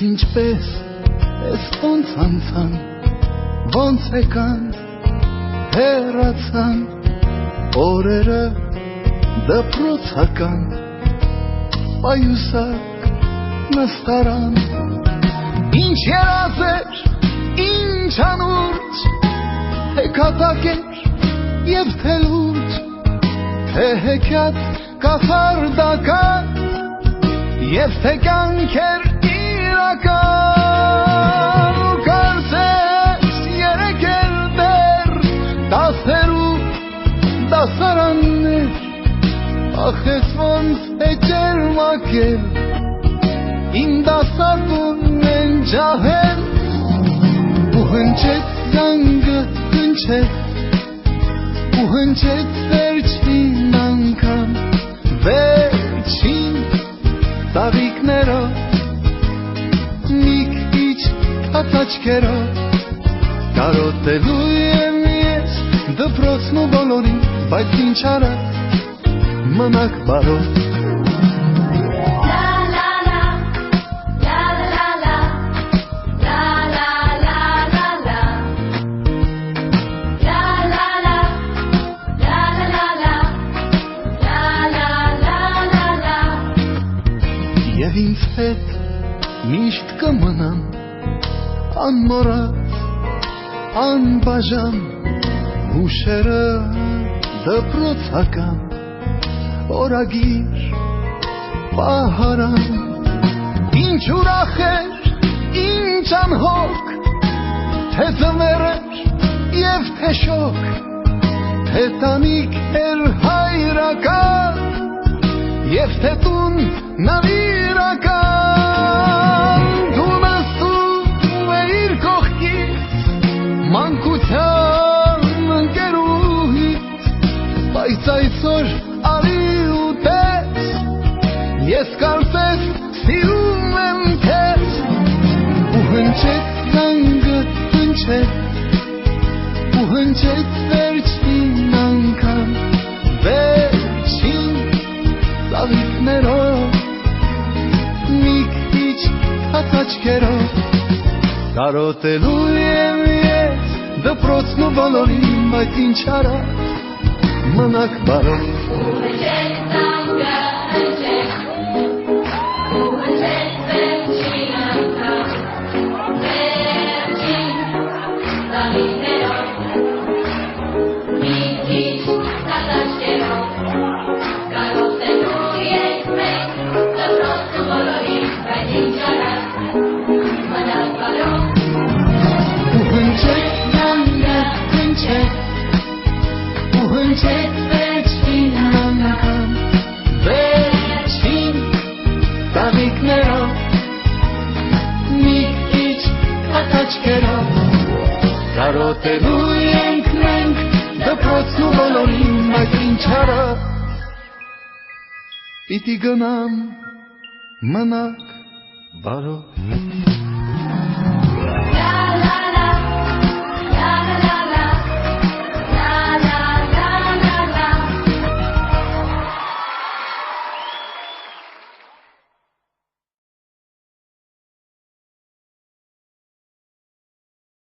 ինչպես ես ոնց անցան ոնց եկան հեռացան օրերը դպրոցական պայուսակ նստարան ինչ երազեր ինչ անուրջ հեկատակ էր և թե լուրջ թե հեքիաթ կախարդական և թե կյանք էր իրական ու կարծես երեքել դեռ դասերու դասարաններ ախ ես ոնց էջեր մակել իմ դասատուն են ջահել ու հնչեց զանգը հնչեց ու հնչեց վերջին անգամ վերջին ծաղիկներով մի քիչ թաց աչքերով կարոտելու եմ ես դպրոցն ու բոլորին բայց ինչ արած մնաք բարով Եվ ինձ հետ միշտ կմնամ անմոռաց անբաժան հուշերը դպրոցական օրագիր պահարան ինչ ուրախ էր ինչ անհոգ թե ձմեռ էր և թե շոգ թե տանիք էր հայրական և թե տուն նվիրական դու նստում էիր կողքից մանկության ընկերուհից բայց այսօր արի ու տես ես կարծես սիրում եմ քեզ ու հնչեց զանգը հնչեց ու հնչեց վերջին անգամ վերջին ծաղիկներով մի քիչ թաց աչքերով կարոտելու եմ ես դպրոցն ու բոլորին բայց ինչ արած մնաք բարով Կարոտելու ենք մենք դպրոցն ու բոլորին բայց ինչ արած պիտի գնամ մնաք բարով